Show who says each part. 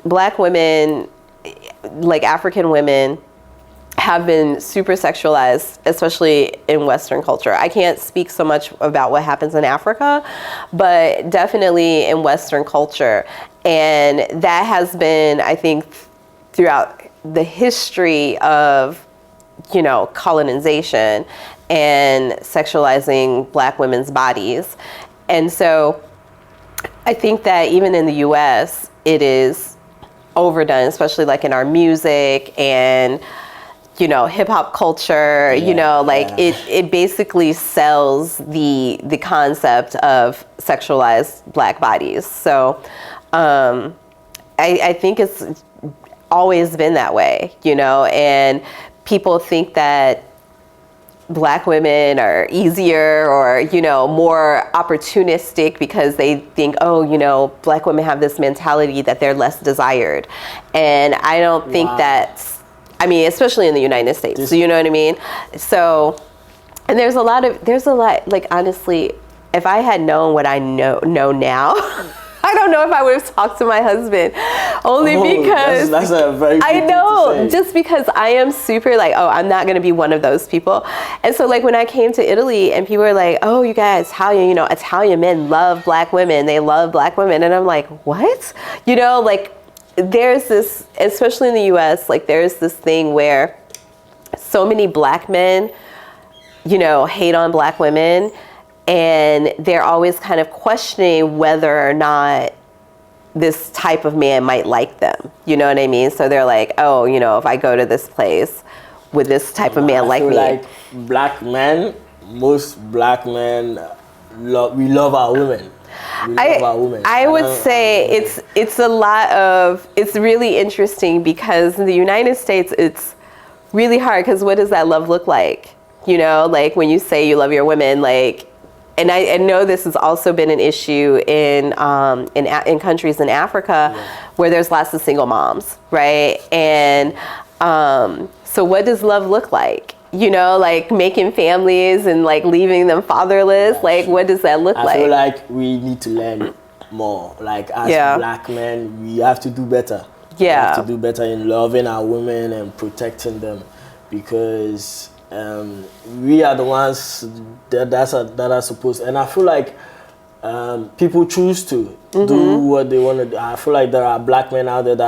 Speaker 1: Black women, like African women, have been super sexualized, especially in Western culture. I can't speak so much about what happens in Africa, but definitely in Western culture. And that has been, I think, throughout the history of, you know, colonization and sexualizing Black women's bodies. And so I think that even in the US, it is overdone, especially like in our music and, you know, hip hop culture, you know, like it basically sells the concept of sexualized Black bodies. So I think it's always been that way, you know, and people think that Black women are easier or, you know, more opportunistic because they think, oh, you know, Black women have this mentality that they're less desired. And I don't think that's, I mean, especially in the United States, so you know what I mean? So, and there's a lot, like, honestly, if I had known what I know now, I don't know if I would have talked to my husband, only because
Speaker 2: that's a very good
Speaker 1: I know,
Speaker 2: thing to say.
Speaker 1: just because I am super like, oh, I'm not going to be one of those people. And so like when I came to Italy and people were like, oh, you guys, Italian, you know, Italian men love Black women. They love Black women. And I'm like, what? You know, like there's this, especially in the US, like there's this thing where so many Black men, you know, hate on Black women. And they're always kind of questioning whether or not this type of man might like them. You know what I mean? So they're like, oh, you know, if I go to this place, would this type of man like me?
Speaker 2: Like Black men, most Black men, we love our women. We love our women.
Speaker 1: I would say it's a lot of, it's really interesting because in the United States, it's really hard because what does that love look like? You know, like when you say you love your women, like, and I know this has also been an issue in countries in Africa where there's lots of single moms, right? And so what does love look like? You know, like making families and like leaving them fatherless. Like, what does that look like?
Speaker 2: I feel like we need to learn more. Like as Black men, we have to do better. We have to do better in loving our women and protecting them, because we are the ones that are supposed, and I feel like people choose to do what they want to do. I feel like there are Black men out there that